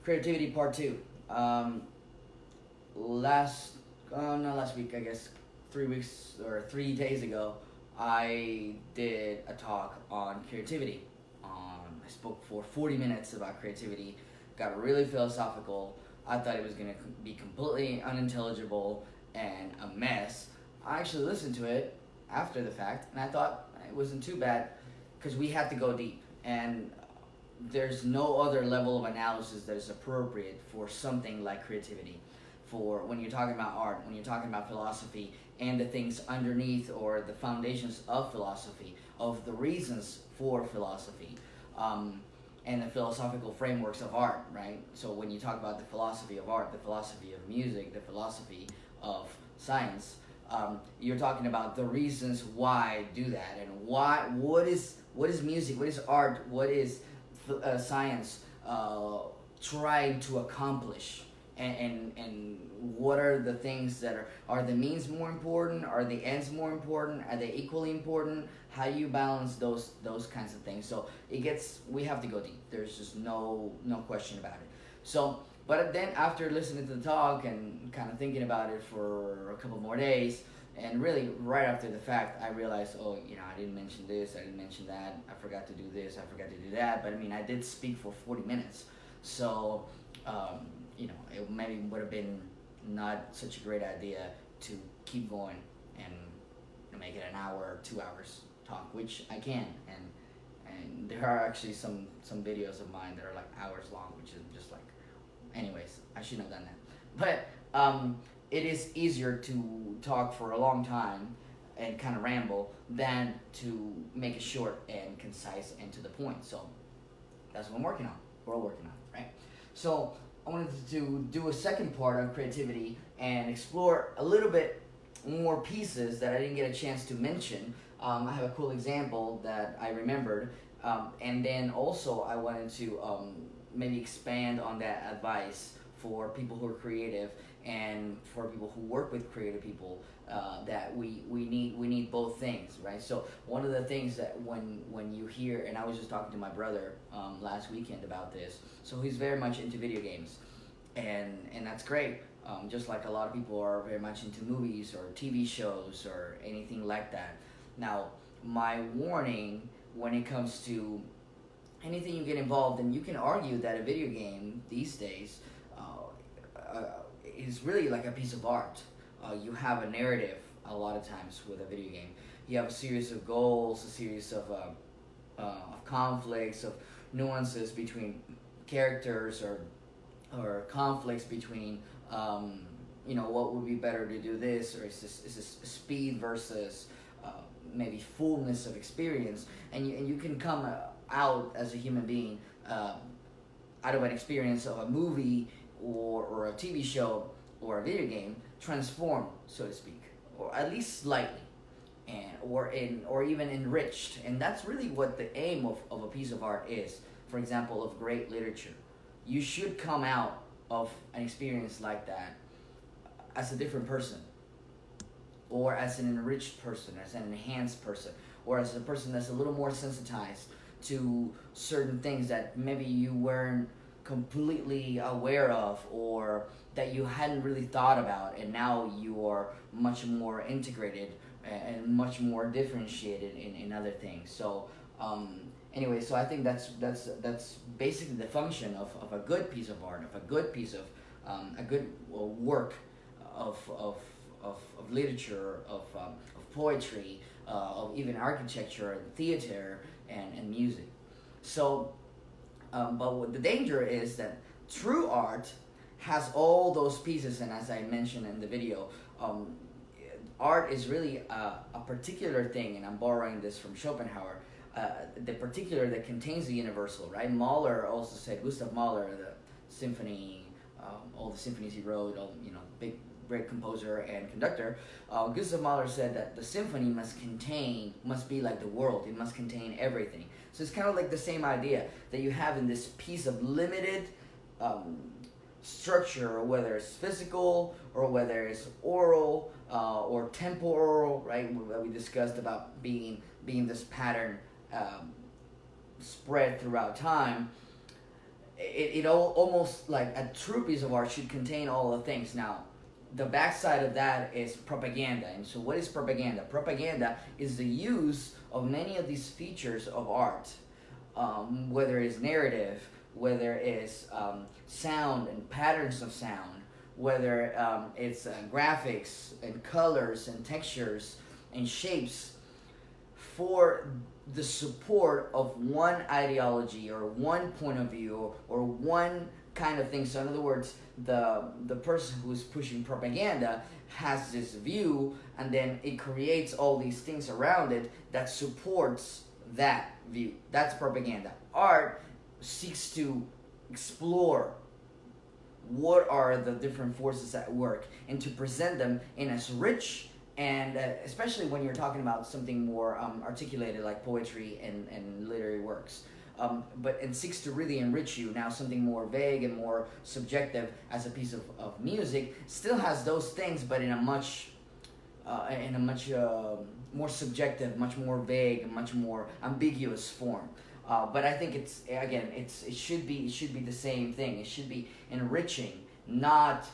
Creativity Part 2. Last, not last week, I guess, 3 weeks or 3 days ago, I did a talk on creativity. I spoke for 40 minutes about creativity, got really philosophical. I thought it was going to be completely unintelligible and a mess. I actually listened to it after the fact, and I thought it wasn't too bad because we had to go deep. And there's no other level of analysis that is appropriate for something like creativity. For when you're talking about art, when you're talking about philosophy, and the things underneath or the foundations of philosophy, of the reasons for philosophy, and the philosophical frameworks of art, right? So when you talk about the philosophy of art, the philosophy of music, the philosophy of science, you're talking about the reasons why do that, and what is music, what is art, what is science trying to accomplish, and what are the things that are the means more important, are the ends more important, are they equally important, how do you balance those kinds of things. So we have to go deep, there's just no question about it. So but then after listening to the talk and kind of thinking about it for a couple more days, and really right after the fact, I realized, oh, I didn't mention this, I didn't mention that, I forgot to do this, I forgot to do that. But I mean, I did speak for 40 minutes. So, it maybe would have been not such a great idea to keep going and make it an hour or 2 hours talk, which I can. And there are actually some videos of mine that are like hours long, which is just like, anyways, I shouldn't have done that. But it is easier to talk for a long time and kind of ramble than to make it short and concise and to the point. So that's what I'm working on. We're all working on it, right? So I wanted to do a second part on creativity and explore a little bit more pieces that I didn't get a chance to mention. I have a cool example that I remembered, and then also I wanted to maybe expand on that advice for people who are creative and for people who work with creative people, that we need both things, right? So one of the things that when you hear, and I was just talking to my brother last weekend about this, so he's very much into video games, and that's great. Just like a lot of people are very much into movies or TV shows or anything like that. Now, my warning when it comes to anything you get involved in, you can argue that a video game these days is really like a piece of art. You have a narrative a lot of times with a video game. You have a series of goals, a series of conflicts, of nuances between characters, or conflicts between what would be better to do this, or is this speed versus maybe fullness of experience, and you can come out as a human being out of an experience of a movie or a TV show or a video game transformed, so to speak, or at least slightly, or even enriched. And that's really what the aim of a piece of art is. For example, of great literature, you should come out of an experience like that as a different person, or as an enriched person, as an enhanced person, or as a person that's a little more sensitized to certain things that maybe you weren't completely aware of, or that you hadn't really thought about, and now you are much more integrated and much more differentiated in other things. So anyway, so I think that's basically the function of a good piece of art, of a good piece of a good work of literature, of poetry, of even architecture and theater and music. So, but the danger is that true art has all those pieces, and as I mentioned in the video, art is really a particular thing, and I'm borrowing this from Schopenhauer, the particular that contains the universal, right? Mahler also said, Gustav Mahler, the symphony, all the symphonies he wrote, big, great composer and conductor, Gustav Mahler said that the symphony must be like the world, it must contain everything. So it's kind of like the same idea that you have in this piece of limited structure, whether it's physical or whether it's oral or temporal, right? That we discussed about being this pattern spread throughout time. almost like a true piece of art should contain all the things. Now, the backside of that is propaganda. And so, what is propaganda? Propaganda is the use of many of these features of art, whether it's narrative, whether it's sound and patterns of sound, whether it's graphics and colors and textures and shapes, for the support of one ideology or one point of view or one kind of thing. So in other words, the person who's pushing propaganda has this view, and then it creates all these things around it that supports that view. That's propaganda. Art seeks to explore what are the different forces at work and to present them in as rich and especially when you're talking about something more articulated like poetry and literary works, but it seeks to really enrich you. Now something more vague and more subjective as a piece of music still has those things, but in a much more subjective, much more vague, much more ambiguous form. But I think it should be the same thing. It should be enriching, not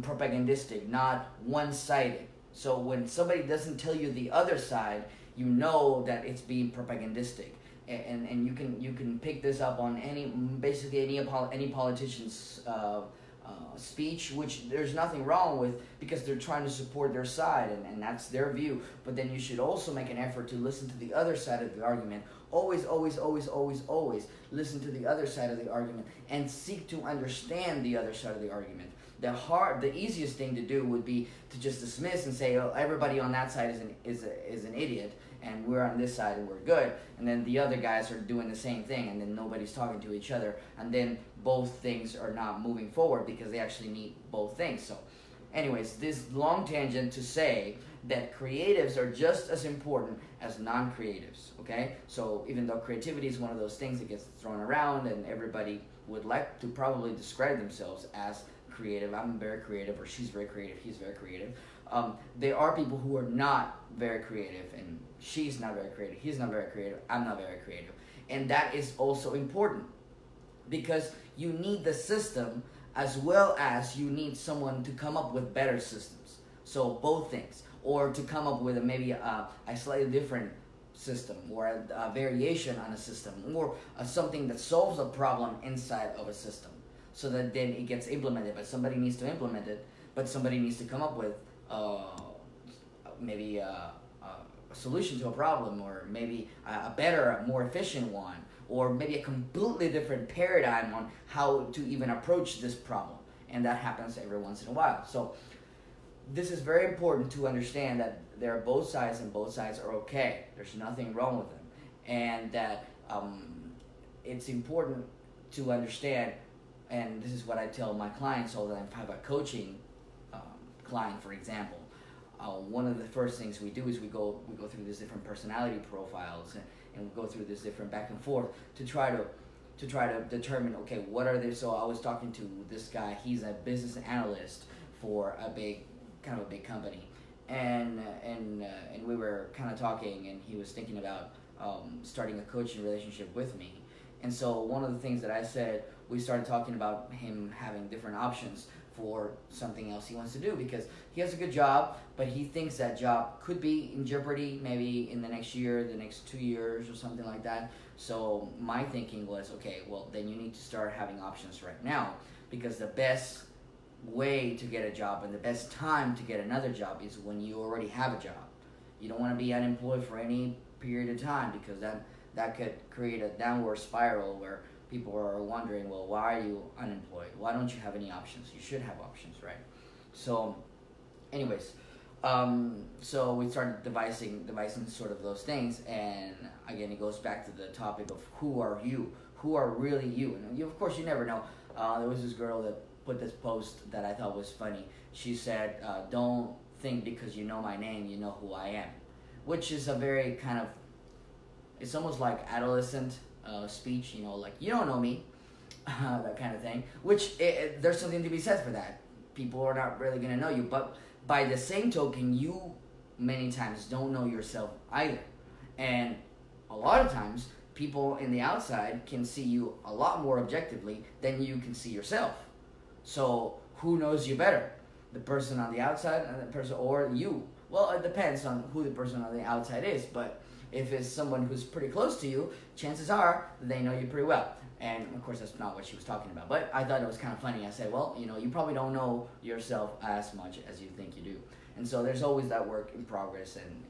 propagandistic, not one-sided. So when somebody doesn't tell you the other side, you know that it's being propagandistic, and you can pick this up on any politician's speech, which there's nothing wrong with because they're trying to support their side and that's their view. But then you should also make an effort to listen to the other side of the argument. Always listen to the other side of the argument and seek to understand the other side of the argument. The easiest thing to do would be to just dismiss and say, oh, everybody on that side is an idiot, and we're on this side and we're good, and then the other guys are doing the same thing, and then nobody's talking to each other, and then both things are not moving forward because they actually need both things. So anyways, this long tangent to say that creatives are just as important as non-creatives, okay? So even though creativity is one of those things that gets thrown around and everybody would like to probably describe themselves as creative, I'm very creative, or she's very creative, he's very creative. There are people who are not very creative, and she's not very creative, he's not very creative, I'm not very creative. And that is also important because you need the system as well as you need someone to come up with better systems. So both things, or to come up with maybe a slightly different system or a variation on a system or something that solves a problem inside of a system, so that then it gets implemented. But somebody needs to implement it, but somebody needs to come up with maybe a solution to a problem, or maybe a better, more efficient one, or maybe a completely different paradigm on how to even approach this problem. And that happens every once in a while. So this is very important to understand that there are both sides, and both sides are okay. There's nothing wrong with them. And that it's important to understand, and this is what I tell my clients all the time. If I have a coaching client, for example, one of the first things we do is we go through these different personality profiles, and we go through this different back and forth to try to determine, okay, what are they. So I was talking to this guy. He's a business analyst for a big company, and we were kind of talking, and he was thinking about starting a coaching relationship with me. And so one of the things that I said, we started talking about him having different options for something else he wants to do, because he has a good job, but he thinks that job could be in jeopardy maybe in the next year, the next 2 years, or something like that. So my thinking was, okay, well, then you need to start having options right now, because the best way to get a job and the best time to get another job is when you already have a job. You don't want to be unemployed for any period of time, because that could create a downward spiral where people are wondering, well, why are you unemployed? Why don't you have any options? You should have options, right? So anyways, so we started devising sort of those things, and again, it goes back to the topic of who are you? Who are really you? And of course, you never know. There was this girl that put this post that I thought was funny. She said, don't think because you know my name, you know who I am. Which is a very kind of, it's almost like adolescent speech, like, you don't know me, that kind of thing. Which, there's something to be said for that. People are not really going to know you. But by the same token, you many times don't know yourself either. And a lot of times, people in the outside can see you a lot more objectively than you can see yourself. So who knows you better? The person on the outside and the person, or you? Well, it depends on who the person on the outside is, but if it's someone who's pretty close to you, chances are they know you pretty well. And of course, that's not what she was talking about, but I thought it was kind of funny. I said, well, you probably don't know yourself as much as you think you do. And so there's always that work in progress, and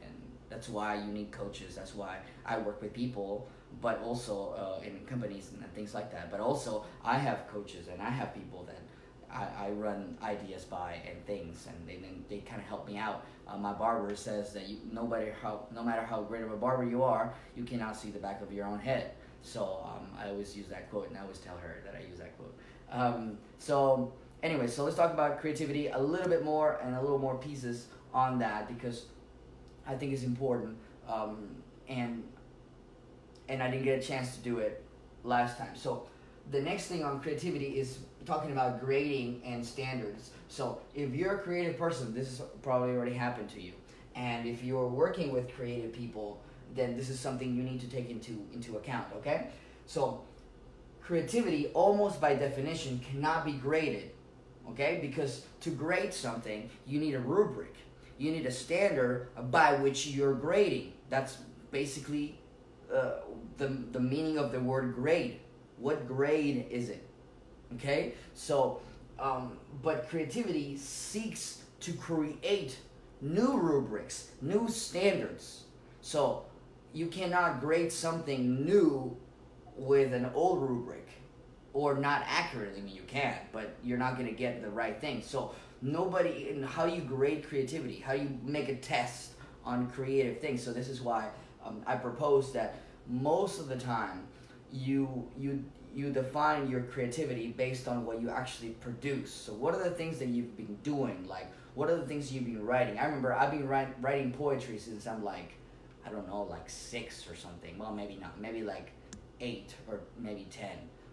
that's why you need coaches. That's why I work with people, but also in companies and things like that. But also, I have coaches and I have people that I run ideas by and things, and they kind of help me out. My barber says that no matter how great of a barber you are, you cannot see the back of your own head. So I always use that quote, and I always tell her that I use that quote. So anyway, so let's talk about creativity a little bit more and a little more pieces on that, because I think it's important. And I didn't get a chance to do it last time. So the next thing on creativity is talking about grading and standards. So if you're a creative person, this has probably already happened to you. And if you're working with creative people, then this is something you need to take into account, okay? So creativity, almost by definition, cannot be graded, okay? Because to grade something, you need a rubric. You need a standard by which you're grading. That's basically the meaning of the word grade. What grade is it? Okay? So, but creativity seeks to create new rubrics, new standards. So, you cannot grade something new with an old rubric, or not accurately. I mean, you can, but you're not going to get the right thing. So, how do you grade creativity? How do you make a test on creative things? So, this is why I propose that most of the time you define your creativity based on what you actually produce. So what are the things that you've been doing? Like, what are the things you've been writing? I remember I've been writing poetry since I'm like, I don't know, like 6 or something. Well, maybe not. Maybe like 8 or maybe 10.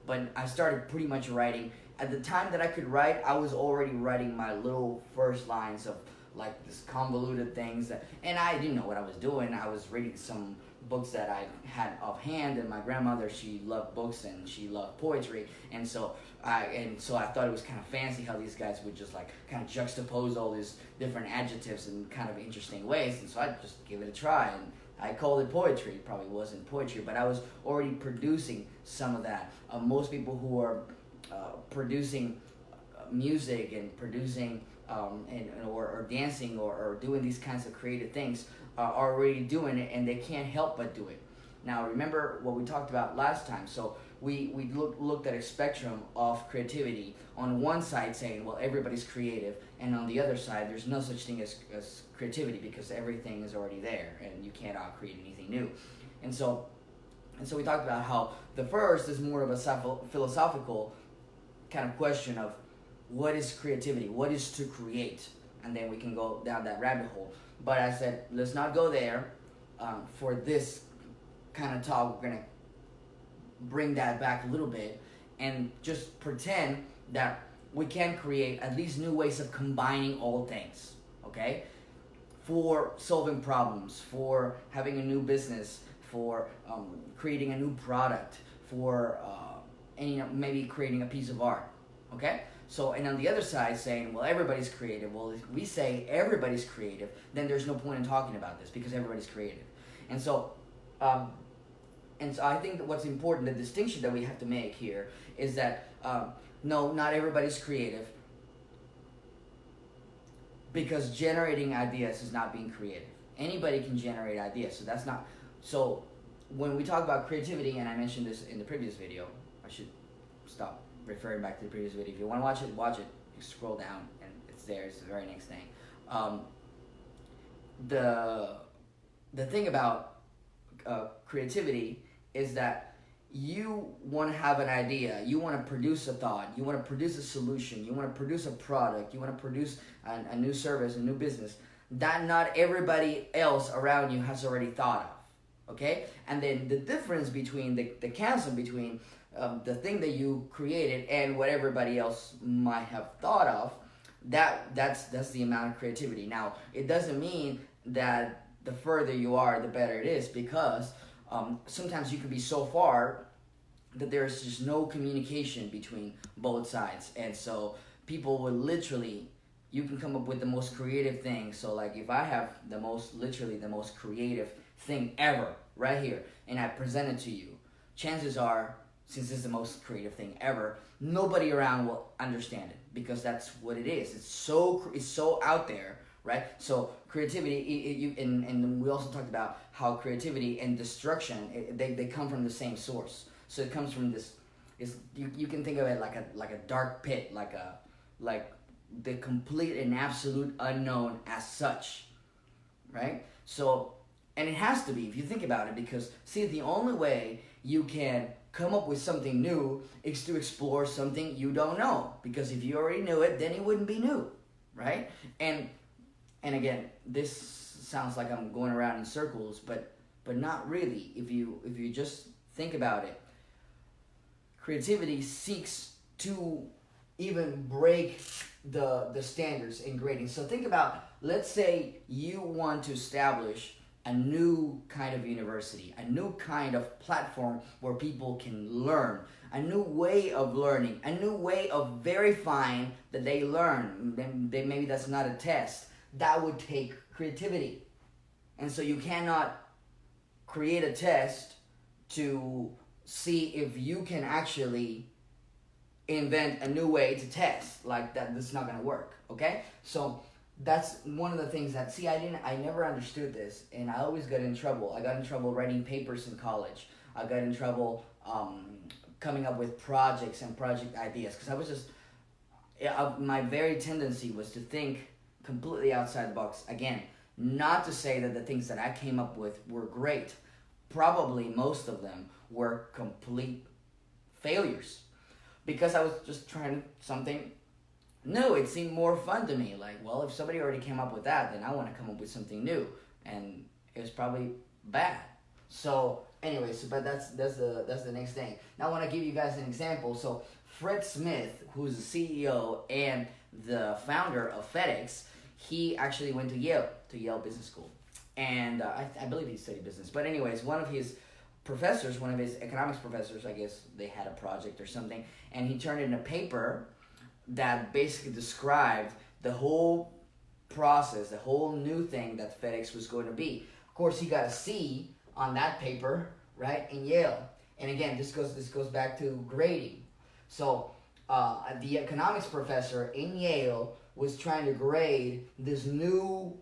But I started pretty much writing. At the time that I could write, I was already writing my little first lines of like this convoluted things. And I didn't know what I was doing. I was reading some books that I had offhand, and my grandmother, she loved books and she loved poetry, and so I thought it was kind of fancy how these guys would just like kind of juxtapose all these different adjectives in kind of interesting ways, and so I just give it a try, and I called it poetry. It probably wasn't poetry, but I was already producing some of that. Most people who are producing music and producing or dancing or doing these kinds of creative things are already doing it, and they can't help but do it. Now, remember what we talked about last time. So we looked at a spectrum of creativity. On one side saying, well, everybody's creative, and on the other side, there's no such thing as creativity, because everything is already there, and you cannot create anything new. And so we talked about how the first is more of a philosophical kind of question of what is creativity, what is to create, and then we can go down that rabbit hole. But I said, let's not go there. For this kind of talk, we're going to bring that back a little bit and just pretend that we can create at least new ways of combining all things, okay? For solving problems, for having a new business, for creating a new product, for maybe creating a piece of art, okay? So, and on the other side saying, well, everybody's creative. Well, if we say everybody's creative, then there's no point in talking about this, because everybody's creative. And so I think that what's important, the distinction that we have to make here is that, no, not everybody's creative, because generating ideas is not being creative. Anybody can generate ideas, so that's not. So when we talk about creativity, and I mentioned this in the previous video, I should stop referring back to the previous video. If you want to watch it. You scroll down and it's there. It's the very next thing. The thing about creativity is that you want to have an idea, you want to produce a thought, you want to produce a solution, you want to produce a product, you want to produce a new service, a new business that not everybody else around you has already thought of. Okay? And then the difference between the chasm between the thing that you created and what everybody else might have thought of, that's the amount of creativity. Now, it doesn't mean that the further you are, the better it is, because sometimes you could be so far that there's just no communication between both sides, and so people would literally, you can come up with the most creative thing. So like if I have literally the most creative thing ever right here, and I present it to you, chances are, since it's the most creative thing ever, nobody around will understand it, because that's what it is. It's so out there, right? So creativity, and we also talked about how creativity and destruction, they come from the same source. So it comes from this. You can think of it like a dark pit, like the complete and absolute unknown as such, right? So, and it has to be, if you think about it, because see, the only way you can come up with something new is to explore something you don't know, because if you already knew it, then it wouldn't be new, right? And again, this sounds like I'm going around in circles, but not really. If you just think about it, creativity seeks to even break the standards in grading. So think about, let's say you want to establish a new kind of university, a new kind of platform where people can learn, a new way of learning, a new way of verifying that they learn. Then maybe that's not a test. That would take creativity. And so you cannot create a test to see if you can actually invent a new way to test. Like that, this is not going to work, okay? So that's one of the things that, see, I never understood this, and I always got in trouble. I got in trouble writing papers in college. I got in trouble coming up with projects and project ideas, because I was just, my very tendency was to think completely outside the box. Again, not to say that the things that I came up with were great. Probably most of them were complete failures, because I was just trying something new. It seemed more fun to me. Like, well, if somebody already came up with that, then I want to come up with something new, and it was probably bad. So, anyways, but that's the next thing. Now I want to give you guys an example. So, Fred Smith, who's the CEO and the founder of FedEx, he actually went to Yale Business School, and I believe he studied business. But anyways, one of his professors, one of his economics professors, I guess they had a project or something, and he turned in a paper that basically described the whole process, the whole new thing that FedEx was going to be. Of course, he got a C on that paper, right, in Yale. And again, this goes back to grading. So the economics professor in Yale was trying to grade this new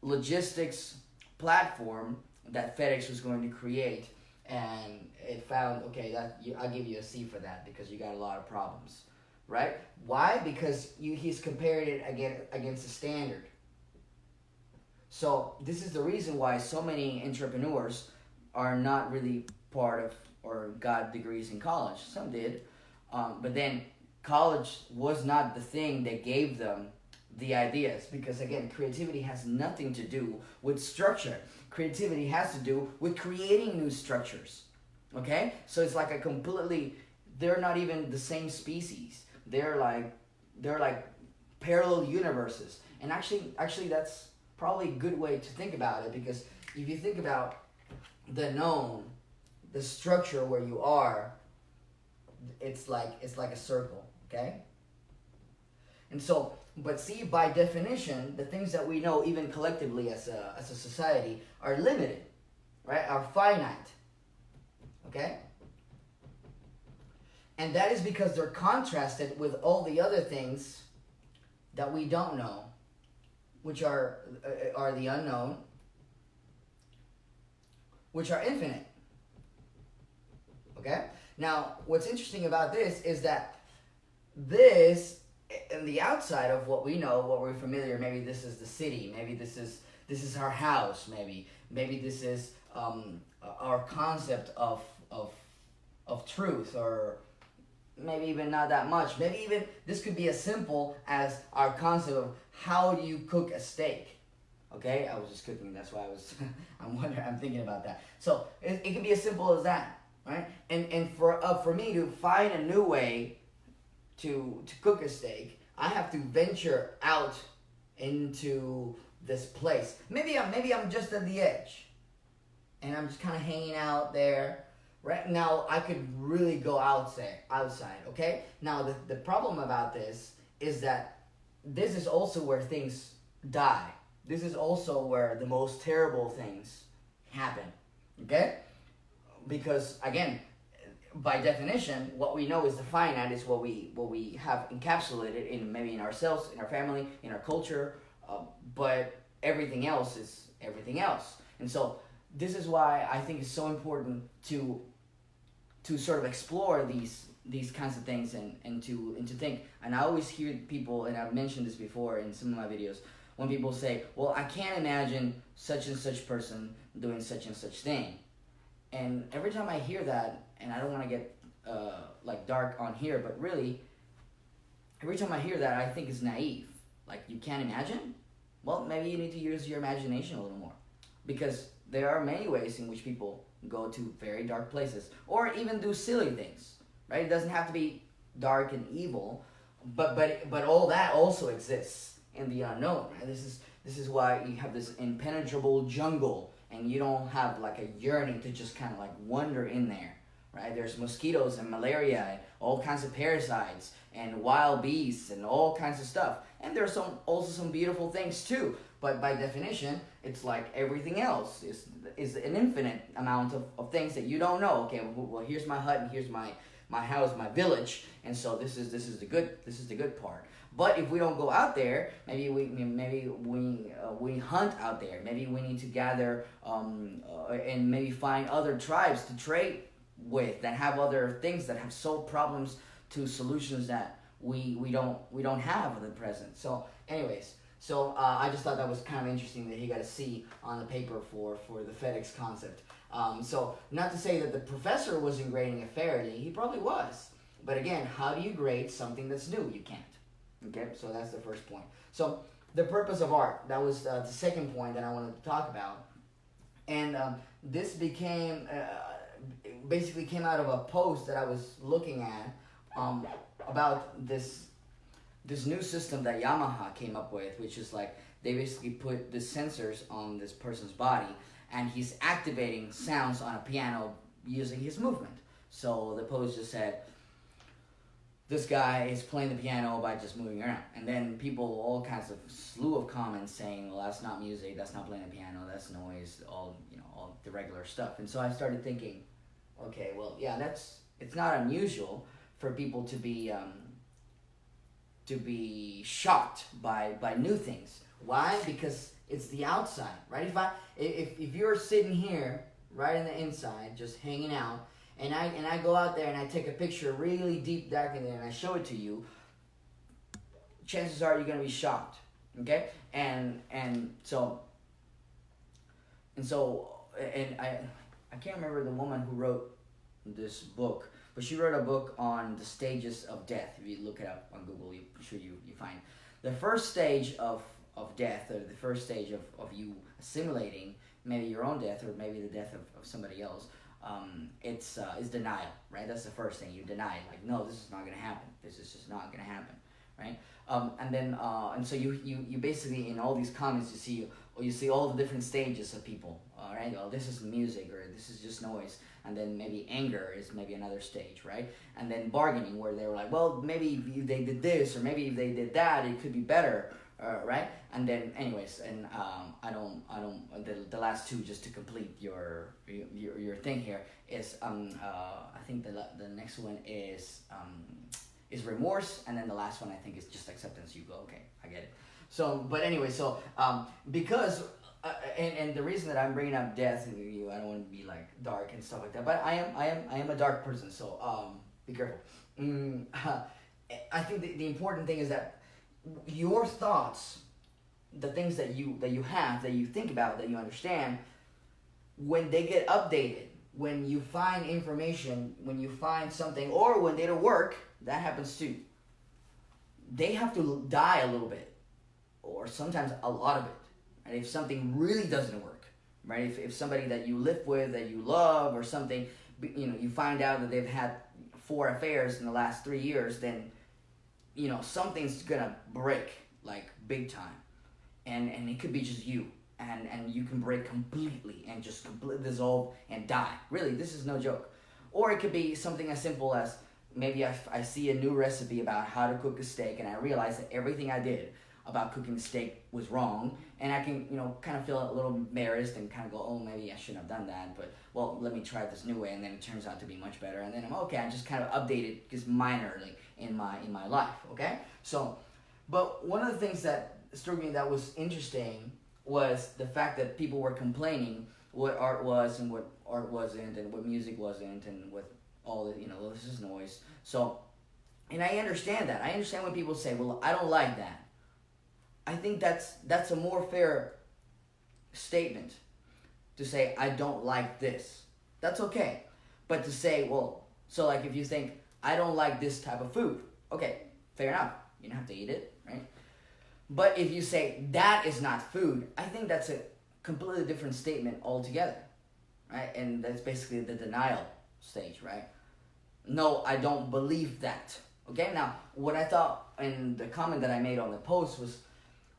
logistics platform that FedEx was going to create, and it found, okay, I'll give you a C for that, because you got a lot of problems, right? Why? Because he's compared it against the standard. So this is the reason why so many entrepreneurs are not really part of or got degrees in college. Some did, but then college was not the thing that gave them the ideas, because again, creativity has nothing to do with structure. Creativity has to do with creating new structures. Okay? So it's like they're not even the same species. They're like parallel universes. And actually that's probably a good way to think about it, because if you think about the known, the structure where you are, it's like a circle, okay? And so, but see, by definition, the things that we know, even collectively as a society, are limited, right? Are finite, okay? And that is because they're contrasted with all the other things that we don't know, which are the unknown, which are infinite, okay? Now, what's interesting about this is that this, in the outside of what we know, what we're familiar, maybe this is the city, maybe this is our house, maybe this is our concept of truth, or maybe even not that much. Maybe even this could be as simple as our concept of how do you cook a steak. Okay, I was just cooking. That's why I'm thinking about that. So it can be as simple as that, right? And for me to find a new way to cook a steak, I have to venture out into this place. Maybe I'm just at the edge, and I'm just kind of hanging out there. Right now, I could really go outside. Okay. Now, the problem about this is that this is also where things die. This is also where the most terrible things happen. Okay. Because again, by definition, what we know is the finite is what we have encapsulated in maybe in ourselves, in our family, in our culture, but everything else is everything else. And so this is why I think it's so important to sort of explore these kinds of things and to think. And I always hear people, and I've mentioned this before in some of my videos, when people say, "Well, I can't imagine such and such person doing such and such thing." And every time I hear that, and I don't want to get like dark on here, but really, every time I hear that, I think it's naive. Like, you can't imagine? Well, maybe you need to use your imagination a little more, because there are many ways in which people go to very dark places, or even do silly things. Right? It doesn't have to be dark and evil, but all that also exists in the unknown. Right? This is why you have this impenetrable jungle, and you don't have like a yearning to just kind of like wander in there, right? There's mosquitoes and malaria and all kinds of parasites and wild beasts and all kinds of stuff. And there's also some beautiful things too. But by definition, it's like everything else is an infinite amount of things that you don't know. Okay, well, here's my hut and here's my house, my village, and so this is the good part. But if we don't go out there, maybe we hunt out there. Maybe we need to gather and maybe find other tribes to trade with that have other things that have solved problems to solutions that we don't have in the present. So, anyways, I just thought that was kind of interesting that he got a C on the paper for the FedEx concept. So not to say that the professor wasn't grading a Faraday, he probably was. But again, how do you grade something that's new? You can't. Okay, so that's the first point. So the purpose of art, that was the second point that I wanted to talk about. And this basically came out of a post that I was looking at about this new system that Yamaha came up with, which is like they basically put the sensors on this person's body, and he's activating sounds on a piano using his movement. So the post just said, this guy is playing the piano by just moving around. And then people, all kinds of slew of comments saying, well, that's not music, that's not playing the piano, that's noise, all the regular stuff. And so I started thinking, okay, well, yeah, it's not unusual for people to be shocked by new things. Why? Because it's the outside, right? If you're sitting here, right in the inside, just hanging out, and I go out there and I take a picture really deep dark in there and I show it to you, chances are you're gonna be shocked, okay? And I can't remember the woman who wrote this book, but she wrote a book on the stages of death. If you look it up on Google, I'm sure you find the first stage of death, or the first stage of you assimilating maybe your own death or maybe the death of somebody else. It's denial, right? That's the first thing. You deny it, like, no, this is not going to happen. This is just not going to happen, right? And so you basically, in all these comments, you see all the different stages of people, right? Oh, this is music, or this is just noise. And then maybe anger is maybe another stage, right? And then bargaining, where they were like, well, maybe if they did this, or maybe if they did that, it could be better, right? And then, anyways, and I don't. The last two, just to complete your thing here, is I think the next one is remorse, and then the last one I think is just acceptance. You go, okay, I get it. So, but anyway, because. And the reason that I'm bringing up death, I don't want to be like dark and stuff like that, but I am a dark person, so be careful. I think the important thing is that your thoughts, the things that you have, that you think about, that you understand, when they get updated, when you find information, when you find something, or when they don't work, that happens too. They have to die a little bit, or sometimes a lot of it. And if something really doesn't work, right? If somebody that you live with, that you love, or something, you find out that they've had 4 affairs in the last 3 years, then, something's gonna break, like, big time. And it could be just you. and you can break completely and just completely dissolve and die. Really, this is no joke. Or it could be something as simple as maybe I see a new recipe about how to cook a steak, and I realize that everything I did about cooking the steak was wrong, and I can, kind of feel a little embarrassed and kind of go, oh, maybe I shouldn't have done that, but well, let me try this new way, and then it turns out to be much better, and then I'm okay. I just kind of updated just minorly in my life. Okay, so, but one of the things that struck me that was interesting was the fact that people were complaining what art was and what art wasn't, and what music wasn't, and what all the this is noise. So, and I understand that. I understand when people say, well, I don't like that. I think that's a more fair statement to say I don't like this. That's okay. But to say, well, so like if you think I don't like this type of food, okay, fair enough. You don't have to eat it, right? But if you say that is not food, I think that's a completely different statement altogether, right? And that's basically the denial stage, right? No, I don't believe that. Okay, now what I thought, and the comment that I made on the post was,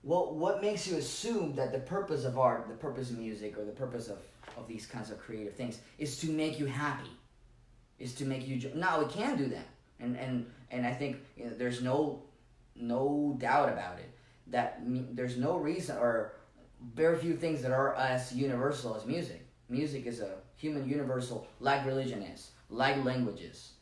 well, what makes you assume that the purpose of art, the purpose of music, or the purpose of these kinds of creative things is to make you happy, is to make you no, it can do that, and I think there's no doubt about it that there's no reason or very few things that are as universal as music. Music is a human universal, like religion is, like languages,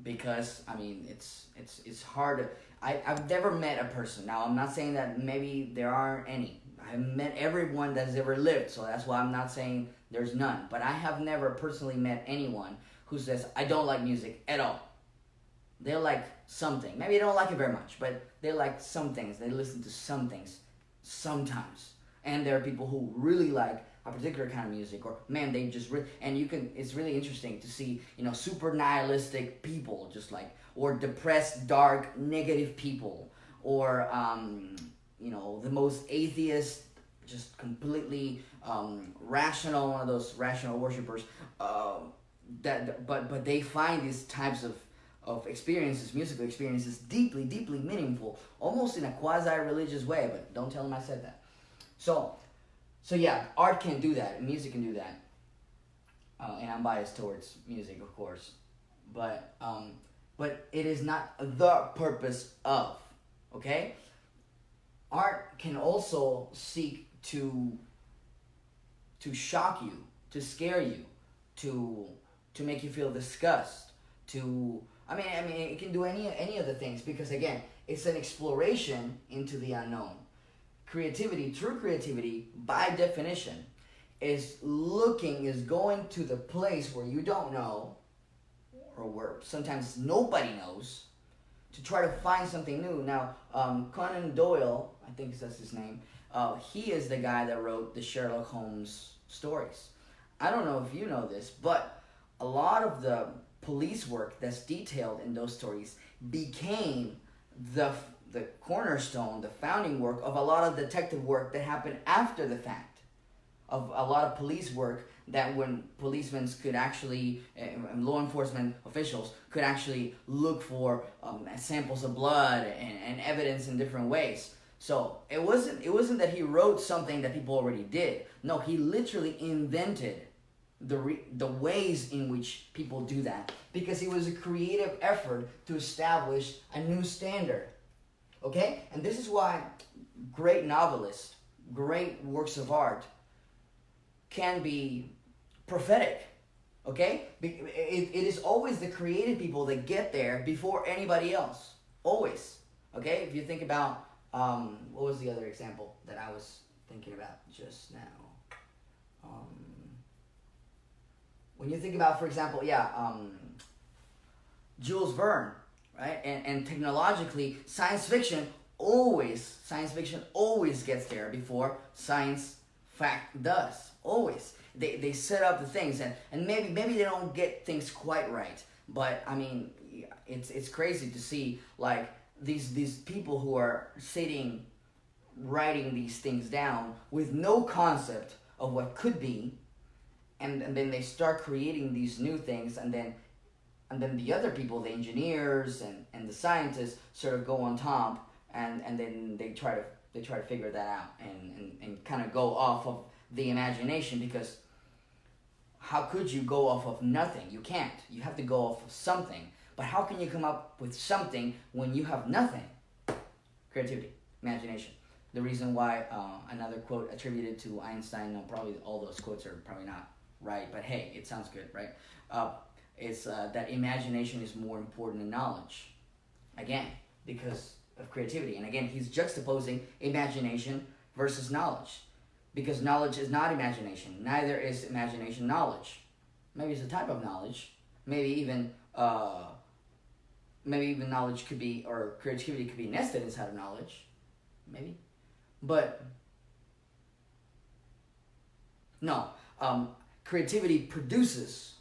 because I mean it's hard to. I've never met a person. Now, I'm not saying that maybe there aren't any. I've met everyone that's ever lived, so that's why I'm not saying there's none. But I have never personally met anyone who says, I don't like music at all. They like something. Maybe they don't like it very much, but they like some things. They listen to some things sometimes. And there are people who really like a particular kind of music, or man, they just it's really interesting to see, super nihilistic people, just like, or depressed, dark, negative people, or the most atheist, just completely rational, one of those rational worshipers, but they find these types of experiences, musical experiences, deeply, deeply meaningful, almost in a quasi-religious way, but don't tell them I said that. So yeah, art can do that, music can do that, and I'm biased towards music, of course, but it is not the purpose of, okay? Art can also seek to shock you, to scare you, to make you feel disgust, I mean it can do any of the things, because again, it's an exploration into the unknown. True creativity, by definition, is going to the place where you don't know, or where sometimes nobody knows, to try to find something new. Now, Conan Doyle, I think that's his name, he is the guy that wrote the Sherlock Holmes stories. I don't know if you know this, but a lot of the police work that's detailed in those stories became the cornerstone, the founding work of a lot of detective work that happened after the fact, of a lot of police work that when policemen could actually, law enforcement officials could actually look for samples of blood and evidence in different ways. So it wasn't that he wrote something that people already did. No, he literally invented the ways in which people do that, because it was a creative effort to establish a new standard. Okay? And this is why great novelists, great works of art can be prophetic. Okay? It is always the creative people that get there before anybody else. Always. Okay? If you think about, what was the other example that I was thinking about just now? When you think about, for example, Jules Verne, right? And technologically, science fiction always gets there before science fact does. Always. They set up the things, and maybe they don't get things quite right, but I mean, it's crazy to see like these people who are sitting writing these things down with no concept of what could be, and then they start creating these new things, and then the other people, the engineers and the scientists, sort of go on top, and then they try to they try to figure that out and kind of go off of the imagination, because how could you go off of nothing? You can't. You have to go off of something. But how can you come up with something when you have nothing? Creativity, imagination. The reason why, another quote attributed to Einstein, no, probably all those quotes are probably not right, but hey, it sounds good, right? It's that imagination is more important than knowledge. Again, because of creativity. And again, he's juxtaposing imagination versus knowledge. Because knowledge is not imagination. Neither is imagination knowledge. Maybe it's a type of knowledge. Maybe even knowledge could be, or creativity could be nested inside of knowledge. Maybe. But no, creativity produces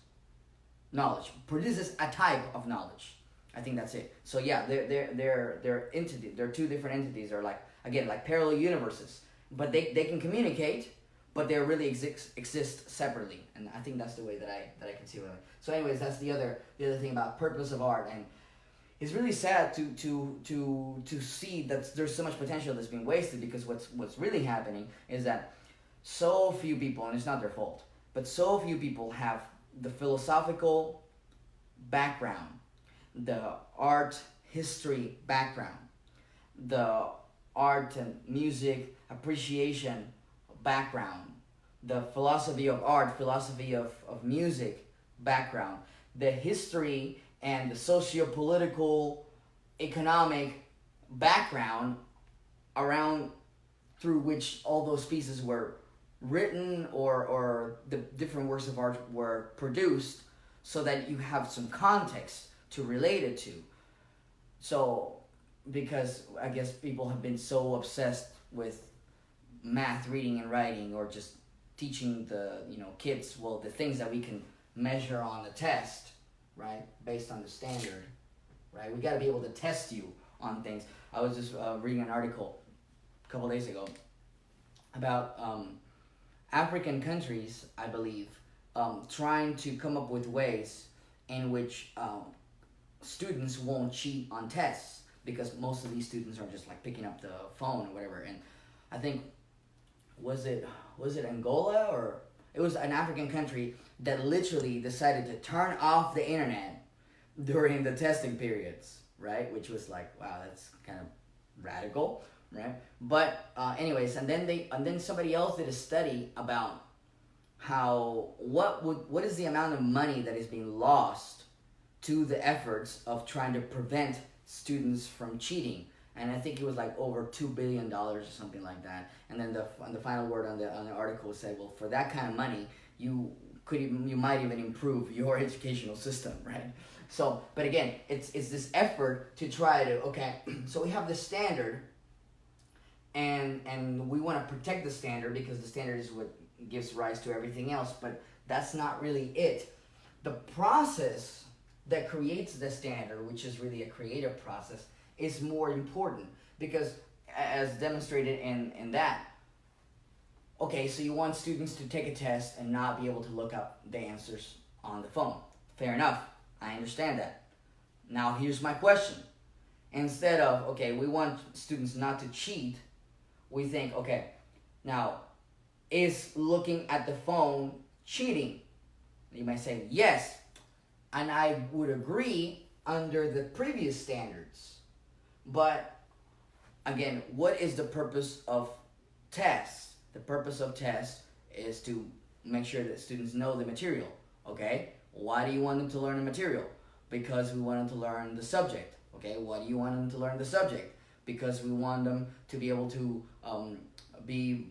knowledge, produces a type of knowledge. I think that's it. So yeah, they're entity. They're two different entities. They're like, again, like parallel universes, but they can communicate, but they really exist separately. And I think that's the way that I can see it. So anyways, that's the other thing about purpose of art. And it's really sad to see that there's so much potential that's being wasted, because what's really happening is that so few people, and it's not their fault, but so few people have the philosophical background, the art history background, the art and music appreciation background, the philosophy of art, philosophy of music background, the history and the socio-political, economic background around through which all those pieces were written, or the different works of art were produced, so that you have some context to relate it to. So, because I guess people have been so obsessed with math, reading, and writing, or just teaching the kids, well, the things that we can measure on the test, right, based on the standard, right? We got to be able to test you on things. I was just reading an article a couple days ago about African countries, I believe, trying to come up with ways in which students won't cheat on tests, because most of these students are just like picking up the phone or whatever. And I think, was it Angola, or it was an African country that literally decided to turn off the internet during the testing periods, right? Which was like, wow, that's kind of radical, right? But anyways, and then somebody else did a study about how what is the amount of money that is being lost to the efforts of trying to prevent students from cheating. And I think it was like over $2 billion or something like that. And then the final word on the article said, well, for that kind of money, you might even improve your educational system, right? So, but again, it's this effort to try to, okay, so we have this standard, and we want to protect the standard, because the standard is what gives rise to everything else, but that's not really it. The process that creates the standard, which is really a creative process, is more important, because as demonstrated in that, okay, so you want students to take a test and not be able to look up the answers on the phone. Fair enough. I understand that. Now here's my question. Instead of, okay, we want students not to cheat, we think, okay, now, is looking at the phone cheating? You might say, yes. And I would agree under the previous standards. But again, what is the purpose of tests? The purpose of tests is to make sure that students know the material. Okay? Why do you want them to learn the material? Because we want them to learn the subject. Okay? Why do you want them to learn the subject? Because we want them to be able to be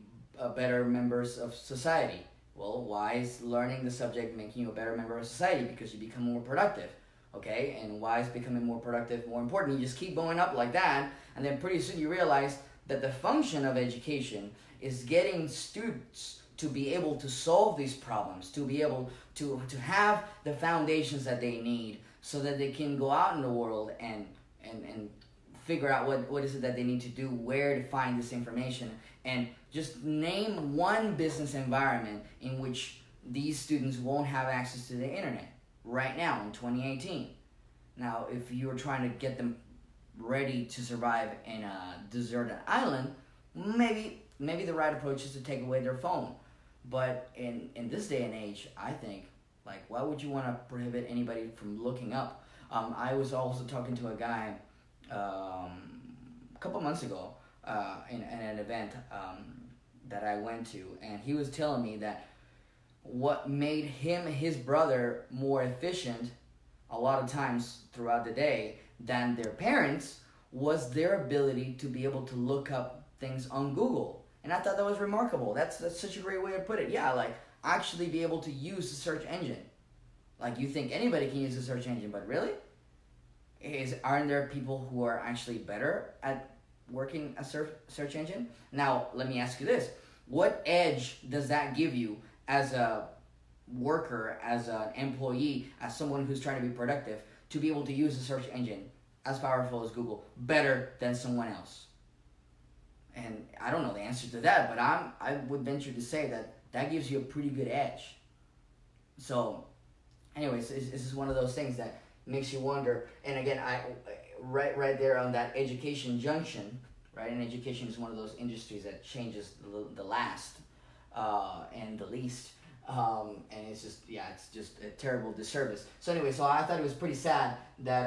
better members of society. Well, why is learning the subject making you a better member of society? Because you become more productive. Okay, and why is becoming more productive more important? You just keep going up like that, and then pretty soon you realize that the function of education is getting students to be able to solve these problems, to be able to have the foundations that they need, so that they can go out in the world and figure out what is it that they need to do, where to find this information, and just name one business environment in which these students won't have access to the internet. Right now in 2018. Now, if you were trying to get them ready to survive in a deserted island, maybe the right approach is to take away their phone. But in this day and age, I think, like, why would you want to prohibit anybody from looking up? I was also talking to a guy a couple months ago in an event that I went to, and he was telling me that what made him and his brother more efficient a lot of times throughout the day than their parents was their ability to be able to look up things on Google. And I thought that was remarkable. That's such a great way to put it. Yeah, like, actually be able to use the search engine. Like, you think anybody can use the search engine, but really? Aren't there people who are actually better at working a search engine? Now, let me ask you this. What edge does that give you as a worker, as an employee, as someone who's trying to be productive, to be able to use a search engine as powerful as Google better than someone else? And I don't know the answer to that, but I would venture to say that gives you a pretty good edge. So, anyways, this is one of those things that makes you wonder. And again, right there on that education junction, right? And education is one of those industries that changes the last and the least. And it's just a terrible disservice. So anyway, so I thought it was pretty sad that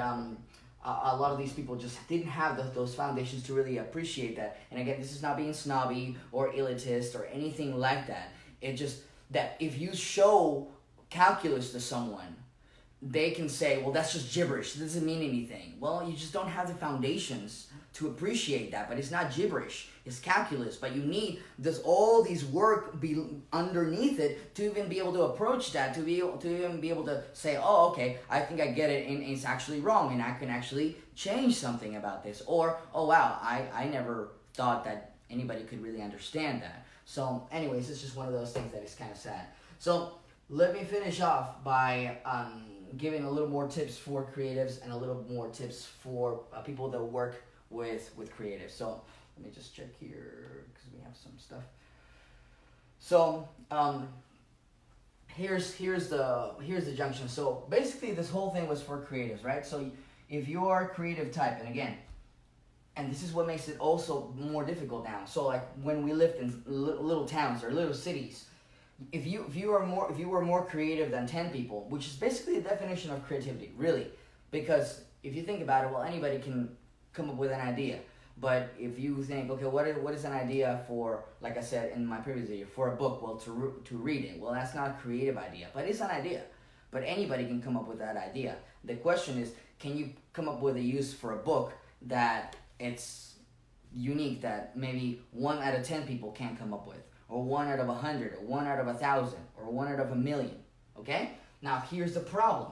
a lot of these people just didn't have those foundations to really appreciate that. And again, this is not being snobby or elitist or anything like that. It just that if you show calculus to someone, they can say, well, that's just gibberish. It doesn't mean anything. Well, you just don't have the foundations to appreciate that. But it's not gibberish. It's calculus. But you need all these work be underneath it to even be able to approach that, to even be able to say, oh, okay, I think I get it, and it's actually wrong, and I can actually change something about this. Or, oh, wow, I never thought that anybody could really understand that. So, anyways, it's just one of those things that is kind of sad. So, let me finish off by giving a little more tips for creatives and a little more tips for people that work with creatives. So let me just check here because we have some stuff. So here's the junction. So basically this whole thing was for creatives, right? So if you are a creative type, and again, and this is what makes it also more difficult now. So like when we lived in little towns or little cities, if you were more creative than 10 people, which is basically the definition of creativity, really, because if you think about it, well, anybody can come up with an idea. But if you think, okay, what is an idea for, like I said in my previous video, for a book? Well, to read it. Well, that's not a creative idea, but it's an idea. But anybody can come up with that idea. The question is, can you come up with a use for a book that it's unique, that maybe 1 out of 10 people can't come up with? Or 1 out of 100, or 1 out of 1,000, or 1 out of 1,000,000, okay? Now, here's the problem.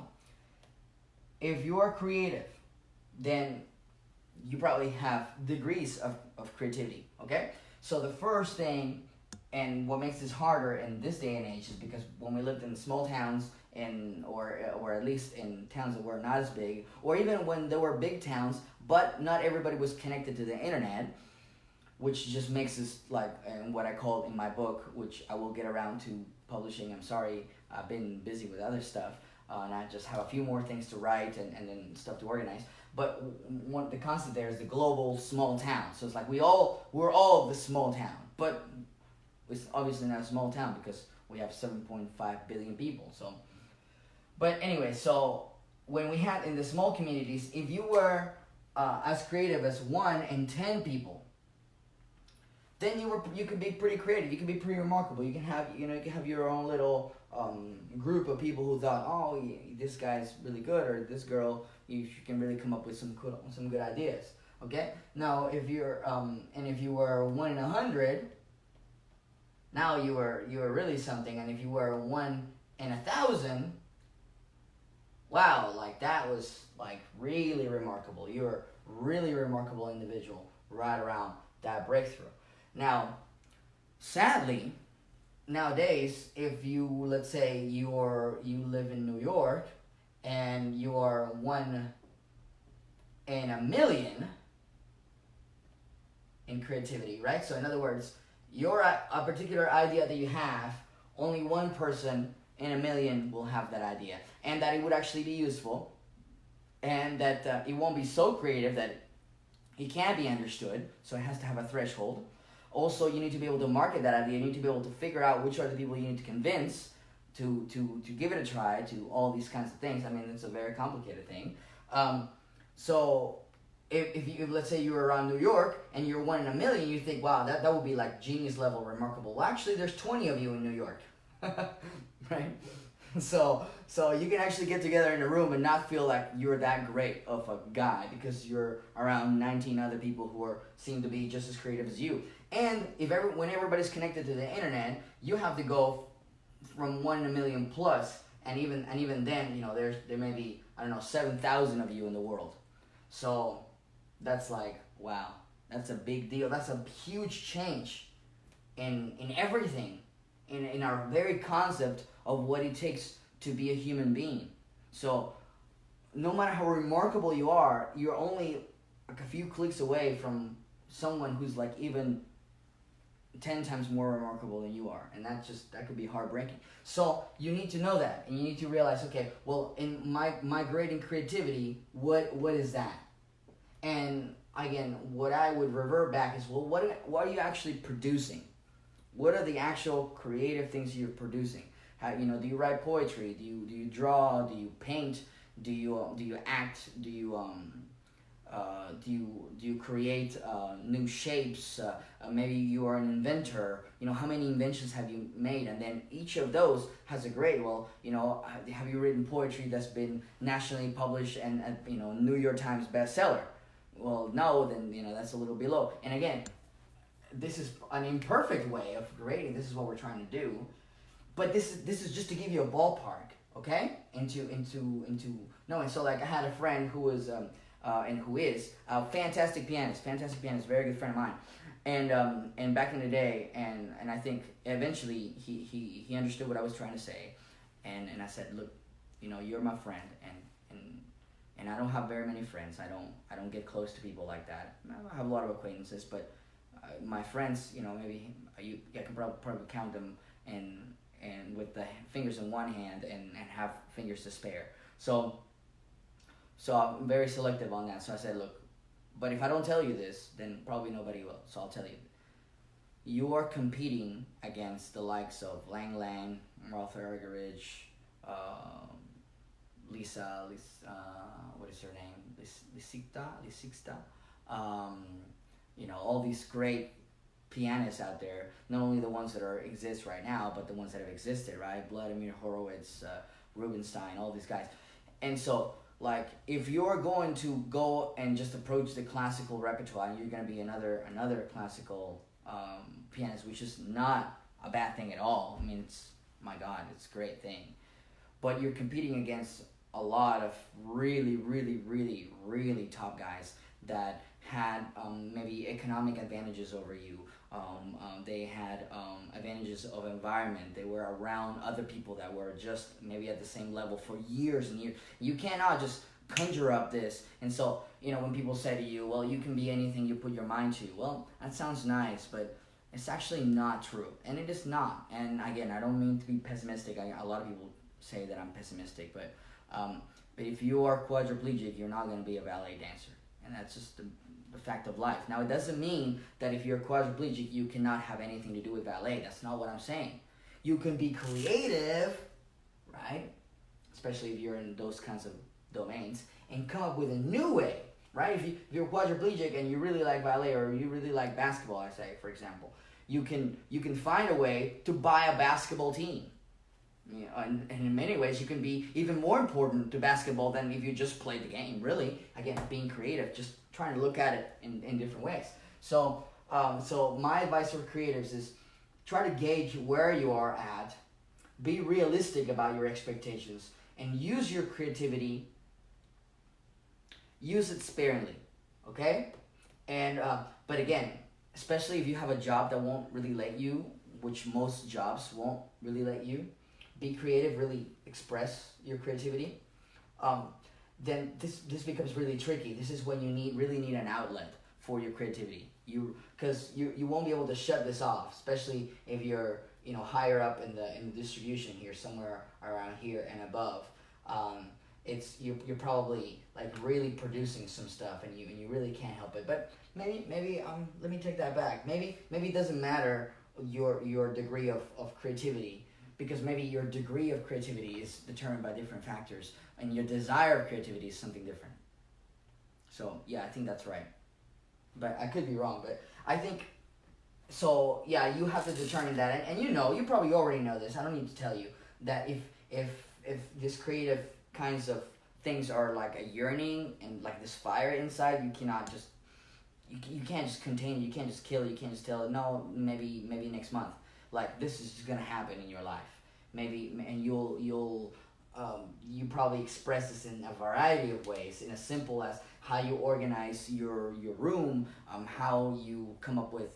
If you're creative, then you probably have degrees of creativity, okay? So the first thing, and what makes this harder in this day and age, is because when we lived in small towns, or at least in towns that were not as big, or even when there were big towns, but not everybody was connected to the internet, which just makes this like, and what I call in my book, which I will get around to publishing. I'm sorry, I've been busy with other stuff, and I just have a few more things to write and then stuff to organize. But the concept there is the global small town. So it's like we're all the small town, but it's obviously not a small town because we have 7.5 billion people. So, but anyway, so when we had in the small communities, if you were as creative as 1 in 10 people, then you could be pretty creative. You can be pretty remarkable. You can have your own little group of people who thought, oh, this guy's really good, or this girl, you can really come up with some good ideas. Okay. Now, if you're if you were 1 in 100, now you were really something. And if you were 1 in 1,000, wow, like that was like really remarkable. You're a really remarkable individual right around that breakthrough. Now, sadly, nowadays, if let's say you live in New York and you are 1 in 1,000,000 in creativity, right? So in other words, a particular idea that you have, only 1 person in 1,000,000 will have that idea, and that it would actually be useful, and that it won't be so creative that it can't be understood, so it has to have a threshold. Also, you need to be able to market that idea. You need to be able to figure out which are the people you need to convince to give it a try, to all these kinds of things. I mean, it's a very complicated thing. So if you, let's say you're around New York and you're 1 in a million, you think, wow, that would be like genius level remarkable. Well, actually, there's 20 of you in New York, right? So you can actually get together in a room and not feel like you're that great of a guy because you're around 19 other people who seem to be just as creative as you. And when everybody's connected to the internet, you have to go from 1 in a million plus, and even then, you know, there may be, I don't know, 7,000 of you in the world. So that's like, wow, that's a big deal. That's a huge change in everything, in our very concept of what it takes to be a human being. So no matter how remarkable you are, you're only like a few clicks away from someone who's like even 10 times more remarkable than you are, and that could be heartbreaking. So you need to know that, and you need to realize, okay, well, in my grade in creativity, what is that? And again, what I would revert back is, well, what are you actually producing? What are the actual creative things you're producing? How, you know, do you write poetry? Do you draw? Do you paint? Do you act? Do you create new shapes? Maybe you are an inventor. You know, how many inventions have you made? And then each of those has a grade. Well, you know, have you written poetry that's been nationally published and you know, New York Times bestseller? Well, no, then, you know, that's a little below. And again, this is an imperfect way of grading. This is what we're trying to do, but this is just to give you a ballpark, okay? Into no. And so, like, I had a friend who was and who is a fantastic pianist, very good friend of mine, and back in the day, and I think eventually he understood what I was trying to say, and I said, look, you know, you're my friend, and I don't have very many friends. I don't get close to people like that. I have a lot of acquaintances, but my friends, you know, maybe I can probably count them and with the fingers in one hand and have fingers to spare. So I'm very selective on that. So I said, look, but if I don't tell you this, then probably nobody will. So I'll tell you. You are competing against the likes of Lang Lang, Martha Argerich, Lisa, what is her name? Lisicta. You know, all these great pianists out there, not only the ones that exist right now, but the ones that have existed, right? Vladimir Horowitz, Rubinstein, all these guys. And so, like, if you're going to go and just approach the classical repertoire, and you're going to be another classical pianist, which is not a bad thing at all. I mean, my God, it's a great thing. But you're competing against a lot of really, really, really, really top guys that had maybe economic advantages over you. They had advantages of environment. They were around other people that were just maybe at the same level for years and years. You cannot just conjure up this. And so, you know, when people say to you, well, you can be anything you put your mind to. Well, that sounds nice, but it's actually not true. And it is not. And again, I don't mean to be pessimistic. A lot of people say that I'm pessimistic, but if you are quadriplegic, you're not going to be a ballet dancer. And that's just the fact of life. Now, it doesn't mean that if you're quadriplegic, you cannot have anything to do with ballet. That's not what I'm saying. You can be creative, right? Especially if you're in those kinds of domains, and come up with a new way, right? If you're quadriplegic and you really like ballet or you really like basketball, I say, for example, you can find a way to buy a basketball team. You know, and in many ways, you can be even more important to basketball than if you just played the game. Really, again, being creative, just trying to look at it in different ways. So my advice for creatives is try to gauge where you are at, be realistic about your expectations, and use your creativity. Use it sparingly, okay? And but again, especially if you have a job that won't really let you, which most jobs won't really let you. Be creative, really express your creativity, then this becomes really tricky. This is when you really need an outlet for your creativity. Because you won't be able to shut this off, especially if you're, you know, higher up in the distribution here, somewhere around here and above. you're probably like really producing some stuff, and you really can't help it. But maybe let me take that back. Maybe it doesn't matter your degree of creativity, because maybe your degree of creativity is determined by different factors, and your desire of creativity is something different. So yeah, I think that's right, but I could be wrong. But I think so. Yeah, you have to determine that, and you probably already know this. I don't need to tell you that if this creative kinds of things are like a yearning and like this fire inside, you cannot just you can't just contain it, you can't just kill it, you can't just tell it no, maybe next month, like this is just gonna happen in your life, maybe, and you'll you probably express this in a variety of ways, in as simple as how you organize your room, how you come up with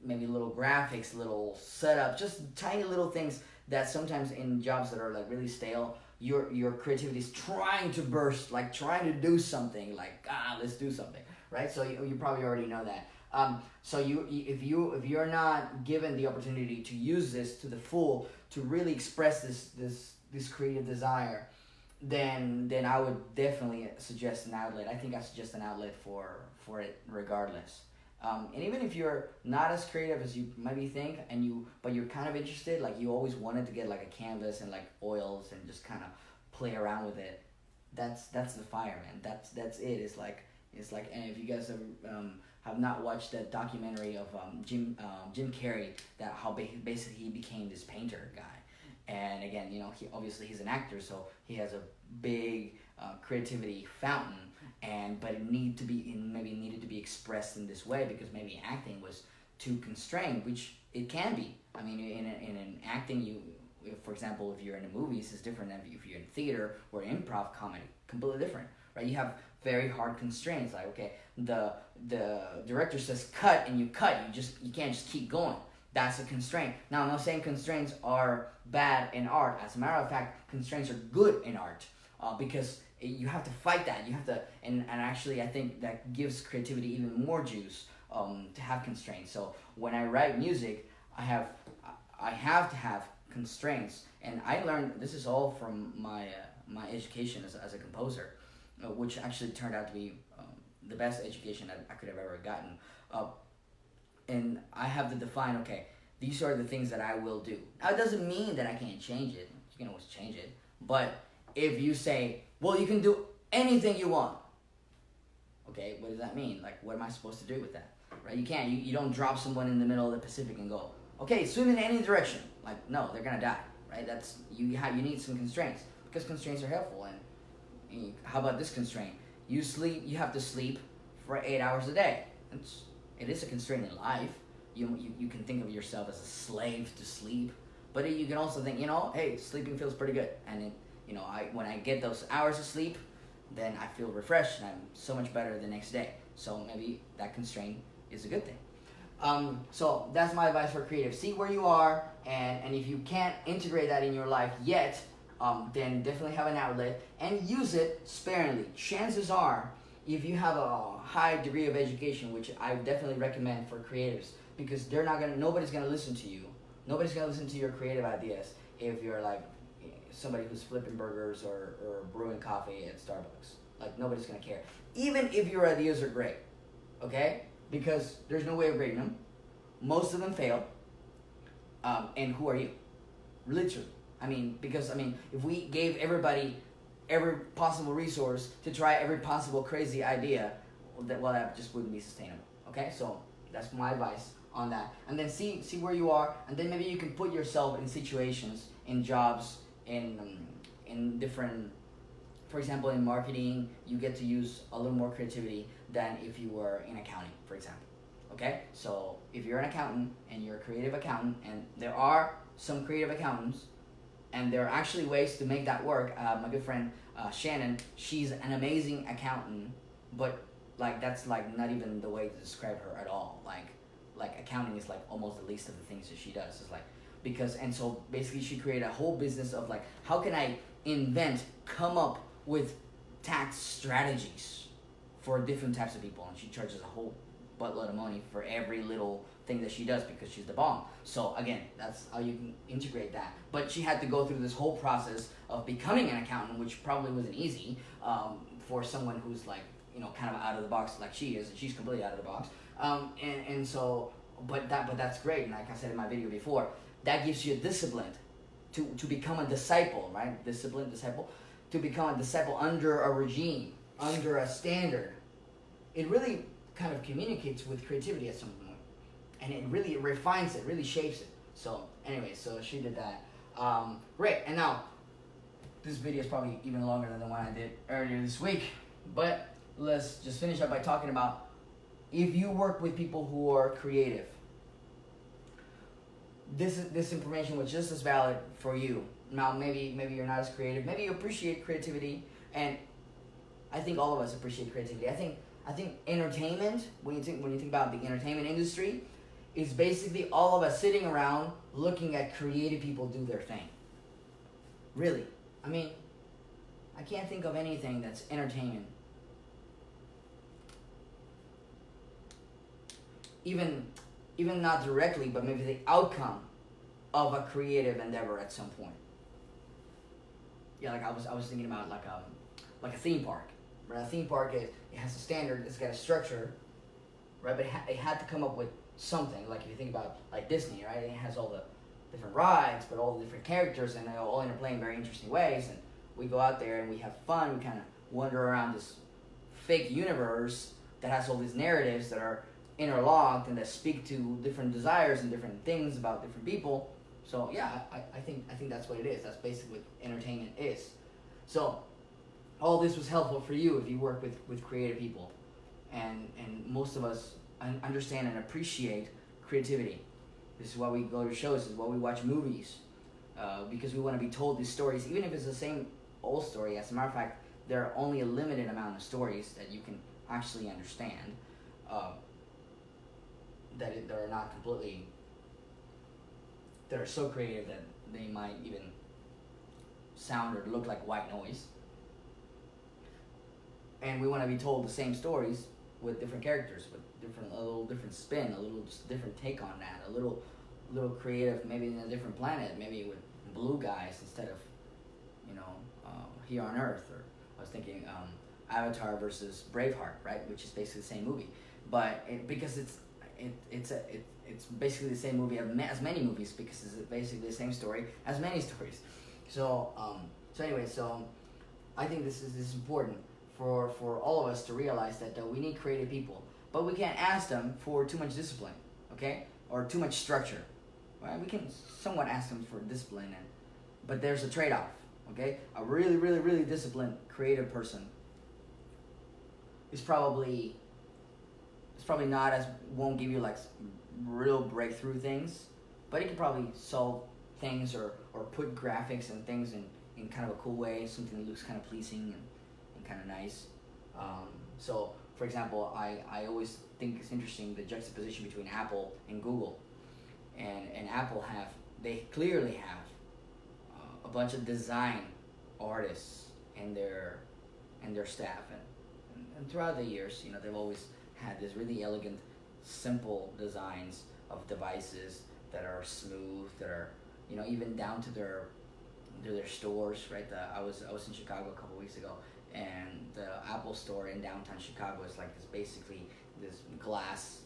maybe little graphics, little setup, just tiny little things that sometimes in jobs that are like really stale, your creativity is trying to burst, like trying to do something, like let's do something, right? So you probably already know that. So if you're not given the opportunity to use this to the full, to really express this creative desire, then I would definitely suggest an outlet. I think I suggest an outlet for it regardless. And even if you're not as creative as you maybe think, but you're kind of interested, like you always wanted to get like a canvas and like oils and just kind of play around with it. That's the fire, man. That's it. It's like, and if you guys have not watched that documentary of Jim Carrey, that how basically he became this painter guy. And again, he's an actor, so he has a big creativity fountain, but it needed to be expressed in this way, because maybe acting was too constrained, which it can be. I mean, in an acting, for example, if you're in a movies, it's different than if you're in theater or improv comedy, completely different, right? You have very hard constraints, like, okay, the director says cut, and you cut, you can't just keep going. That's a constraint. Now, I'm not saying constraints are bad in art. As a matter of fact, constraints are good in art, because you have to fight that. You have to, and actually, I think that gives creativity even more juice, to have constraints. So when I write music, I have to have constraints, and I learned this is all from my education as a composer, which actually turned out to be the best education that I could have ever gotten. And I have to define, okay, these are the things that I will do. Now, it doesn't mean that I can't change it. You can always change it. But if you say, well, you can do anything you want, okay, what does that mean? Like, what am I supposed to do with that? Right? You can't. You don't drop someone in the middle of the Pacific and go, okay, swim in any direction. Like, no, they're going to die, right? That's you need some constraints, because constraints are helpful. And how about this constraint? You have to sleep for 8 hours a day. It is a constraint in life. You can think of yourself as a slave to sleep, but you can also think, hey, sleeping feels pretty good, and when I get those hours of sleep, then I feel refreshed and I'm so much better the next day. So maybe that constraint is a good thing. So that's my advice for creative. See where you are, and if you can't integrate that in your life yet, then definitely have an outlet and use it sparingly. Chances are, if you have a high degree of education, which I definitely recommend for creatives, because nobody's gonna listen to you. Nobody's gonna listen to your creative ideas if you're like somebody who's flipping burgers or brewing coffee at Starbucks. Like, nobody's gonna care. Even if your ideas are great, okay? Because there's no way of grading them. Most of them fail. And who are you? Literally. Because if we gave everybody every possible resource to try every possible crazy idea, that just wouldn't be sustainable. Okay, so that's my advice on that. And then see where you are, and then maybe you can put yourself in situations, in jobs, in different. For example, in marketing, you get to use a little more creativity than if you were in accounting, for example. Okay, so if you're an accountant and you're a creative accountant, and there are some creative accountants, and there are actually ways to make that work. My good friend Shannon, she's an amazing accountant, but like that's like not even the way to describe her at all. Like accounting is like almost the least of the things that she does. It's like so basically she created a whole business of like, how can I come up with tax strategies for different types of people, and she charges a whole buttload of money for every little thing that she does because she's the bomb. So again, that's how you can integrate that. But she had to go through this whole process of becoming an accountant, which probably wasn't easy for someone who's like, you know, kind of out of the box like she is, and she's completely out of the box. And so, but that's great. And like I said in my video before, that gives you a discipline to become a disciple, right? Disciple, to become a disciple under a regime, under a standard. It really kind of communicates with creativity at some point, and it really refines it, really shapes it. So anyway, so she did that. Great. And now this video is probably even longer than the one I did earlier this week, but let's just finish up by talking about if you work with people who are creative. This information was just as valid for you. Now maybe you're not as creative. Maybe you appreciate creativity, and I think all of us appreciate creativity. I think entertainment, when you think about the entertainment industry, is basically all of us sitting around looking at creative people do their thing. Really. I mean, I can't think of anything that's entertainment. Even not directly, but maybe the outcome of a creative endeavor at some point. Yeah, like I was thinking about like a theme park. Right, a theme park it has a standard, it's got a structure, right? But it had to come up with something. Like if you think about like Disney, right? It has all the different rides, but all the different characters, and they all interplay in very interesting ways. And we go out there and we have fun. We kind of wander around this fake universe that has all these narratives that are interlocked and that speak to different desires and different things about different people. So yeah, I think that's what it is. That's basically what entertainment is. So all this was helpful for you if you work with creative people, and most of us understand and appreciate creativity. This is why we go to shows. This is why we watch movies, because we want to be told these stories, even if it's the same old story. As a matter of fact, there are only a limited amount of stories that you can actually understand. That are not completely, that are so creative that they might even sound or look like white noise. And we want to be told the same stories with different characters, with a little different spin, a little just different take on that, a little creative, maybe in a different planet, maybe with blue guys instead of, here on Earth. Or I was thinking Avatar versus Braveheart, right, which is basically the same movie, but because it's basically the same movie as many movies, because it's basically the same story as many stories. So anyway, I think this is important for all of us to realize that we need creative people, but we can't ask them for too much discipline, okay, or too much structure. Right? We can somewhat ask them for discipline, but there's a trade-off. Okay, a really, really, really disciplined, creative person is probably won't give you like real breakthrough things, but it can probably solve things or put graphics and things in kind of a cool way, something that looks kind of pleasing and kind of nice. So for example, I always think it's interesting the juxtaposition between Apple and Google, and Apple they clearly have a bunch of design artists and their staff, and throughout the years, they've always had this really elegant, simple designs of devices that are smooth, that are, even down to their stores, right? I was in Chicago a couple weeks ago, and the Apple store in downtown Chicago is like this glass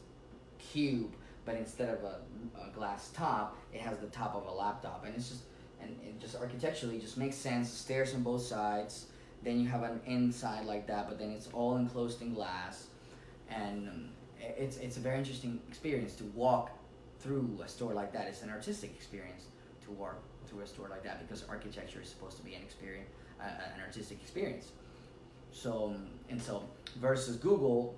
cube, but instead of a glass top, it has the top of a laptop, and it just architecturally just makes sense. Stairs on both sides, then you have an inside like that, but then it's all enclosed in glass. And it's a very interesting experience to walk through a store like that. It's an artistic experience to walk through a store like that, because architecture is supposed to be an artistic experience. So versus Google,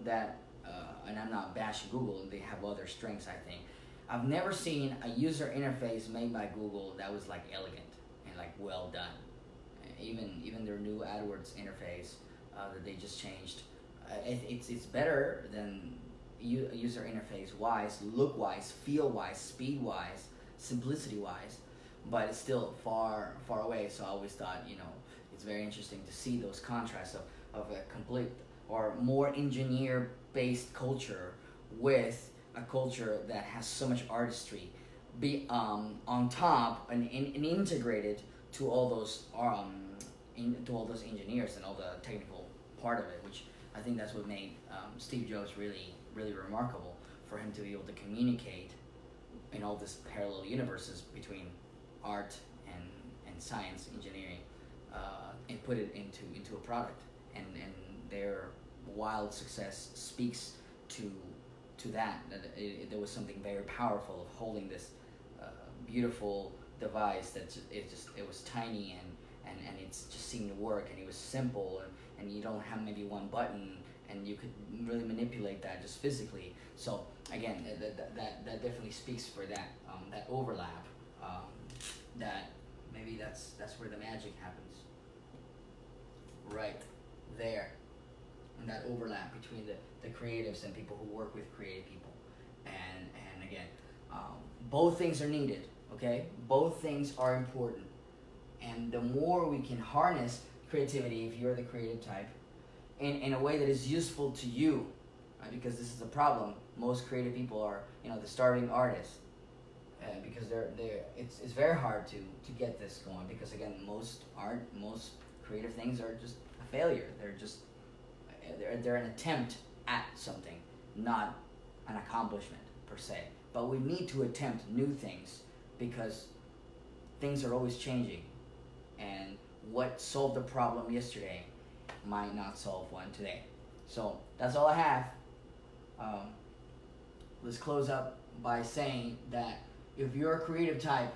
and I'm not bashing Google, they have other strengths, I think. I've never seen a user interface made by Google that was like elegant and like well done. Even their new AdWords interface that they just changed. It's better than user interface wise, look wise, feel wise, speed wise, simplicity wise, but it's still far away. So I always thought, it's very interesting to see those contrasts of a complete or more engineer based culture with a culture that has so much artistry, be on top and integrated to all those to all those engineers and all the technical part of it, which I think that's what made Steve Jobs really remarkable, for him to be able to communicate in all these parallel universes between art and science, engineering, and put it into a product. And their wild success speaks to that there was something very powerful of holding this beautiful device that it was tiny and it just seemed to work, and it was simple, and you don't have maybe one button, and you could really manipulate that just physically. So again, that definitely speaks for that that overlap, that maybe that's where the magic happens, right there, and that overlap between the creatives and people who work with creative people, and again, both things are needed. Okay, both things are important, and the more we can harness creativity, if you're the creative type, in a way that is useful to you, right? Because this is a problem. Most creative people are, the starving artists, because it's very hard to get this going, because again, most creative things are just a failure. They're an attempt at something, not an accomplishment per se. But we need to attempt new things, because things are always changing, and what solved the problem yesterday might not solve one today. So that's all I have. Let's close up by saying that if you're a creative type,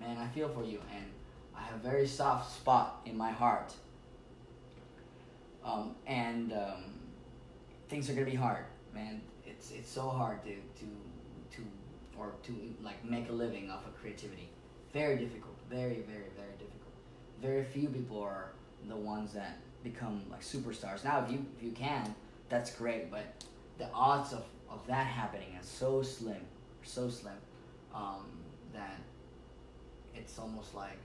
man, I feel for you, and I have a very soft spot in my heart. And things are gonna be hard, man. It's so hard to like make a living off of creativity. Very difficult. Very difficult. Very few people are the ones that become like superstars. Now, if you can, that's great, but the odds of that happening is so slim, that it's almost like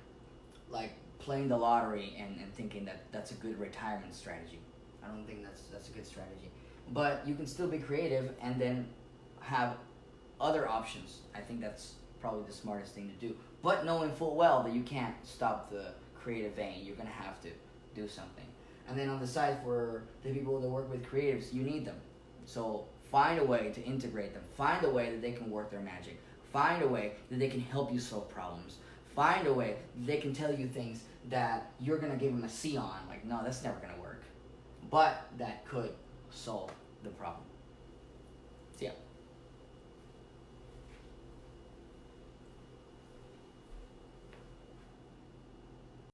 playing the lottery and thinking that that's a good retirement strategy. I don't think that's a good strategy. But you can still be creative and then have other options. I think that's probably the smartest thing to do. But knowing full well that you can't stop the creative vein, you're gonna have to do something. And then on the side, for the people that work with creatives, you need them. So find a way to integrate them. Find a way that they can work their magic. Find a way that they can help you solve problems. Find a way that they can tell you things that you're gonna give them a C on. Like, no, that's never gonna work. But that could solve the problem. So yeah.